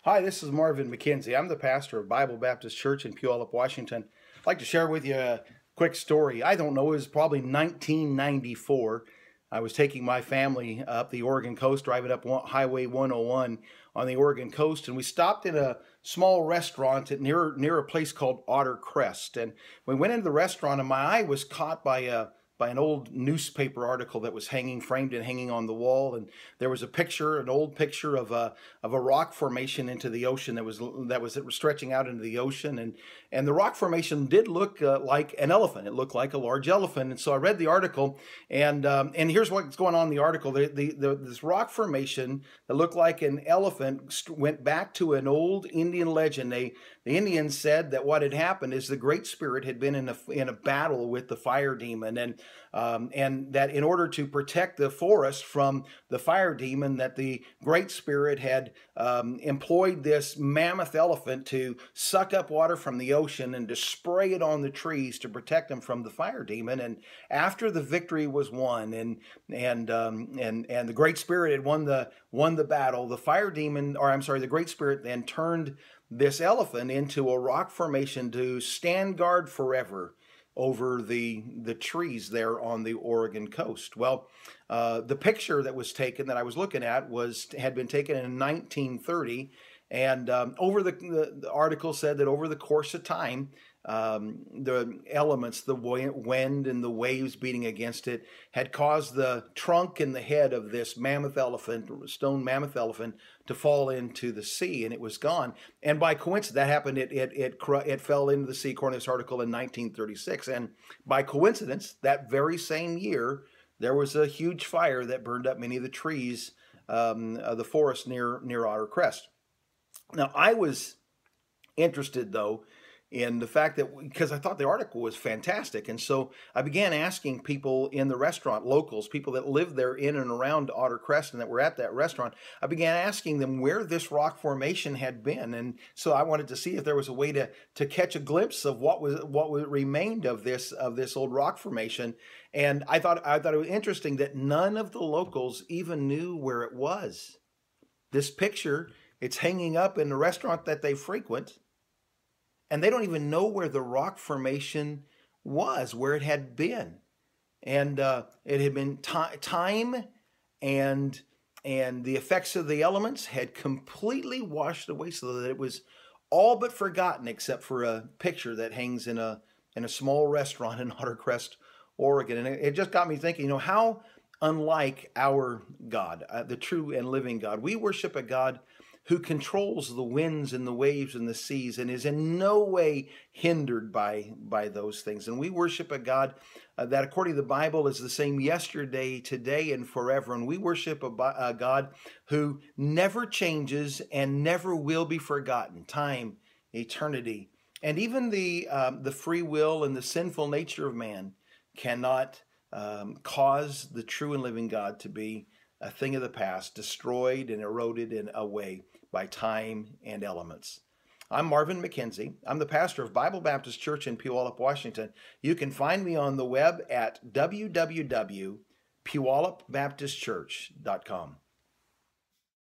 Hi, this is Marvin McKenzie. I'm the pastor of Bible Baptist Church in Puyallup, Washington. I'd like to share with you a quick story. I don't know, it was probably 1994. I was taking my family up the Oregon coast, driving up Highway 101 on the Oregon coast, and we stopped in a small restaurant near a place called Otter Crest. And we went into the restaurant, and my eye was caught by an old newspaper article that was framed and hanging on the wall, and there was an old picture of a rock formation into the ocean that was stretching out into the ocean, and the rock formation did look like an elephant. It looked like a large elephant, and so I read the article, and here's what's going on in the article. This rock formation that looked like an elephant went back to an old Indian legend. The Indians said that what had happened is the Great Spirit had been in a battle with the fire demon, and that in order to protect the forest from the fire demon, that the Great Spirit had employed this mammoth elephant to suck up water from the ocean and to spray it on the trees to protect them from the fire demon. And after the victory was won, and the Great Spirit had won the battle, the Great Spirit then turned this elephant into a rock formation to stand guard forever over the trees there on the Oregon coast. Well, the picture that was taken that I was looking at had been taken in 1930, and the article said that over the course of time, the elements, the wind and the waves beating against it, had caused the trunk and the head of this stone mammoth elephant, to fall into the sea, and it was gone. And by coincidence, that happened. It fell into the sea, according to this article, in 1936. And by coincidence, that very same year, there was a huge fire that burned up many of the trees of the forest near Otter Crest. Now, I was interested, though, in the fact that, because I thought the article was fantastic, and so I began asking people in the restaurant, locals, people that lived there in and around Otter Crest and that were at that restaurant, I began asking them where this rock formation had been, and so I wanted to see if there was a way to catch a glimpse of what remained of this old rock formation. And I thought it was interesting that none of the locals even knew where it was. This picture, it's hanging up in the restaurant that they frequent, and they don't even know where the rock formation was, where it had been. And it had been time and the effects of the elements had completely washed away, so that it was all but forgotten, except for a picture that hangs in a small restaurant in Otter Crest, Oregon. And it just got me thinking, how unlike our God, the true and living God. We worship a God who controls the winds and the waves and the seas and is in no way hindered by those things. And we worship a God that, according to the Bible, is the same yesterday, today, and forever. And we worship a God who never changes and never will be forgotten. Time, eternity, and even the free will and the sinful nature of man cannot cause the true and living God to be a thing of the past, destroyed and eroded and away by time and elements. I'm Marvin McKenzie. I'm the pastor of Bible Baptist Church in Puyallup, Washington. You can find me on the web at www.puyallupbaptistchurch.com.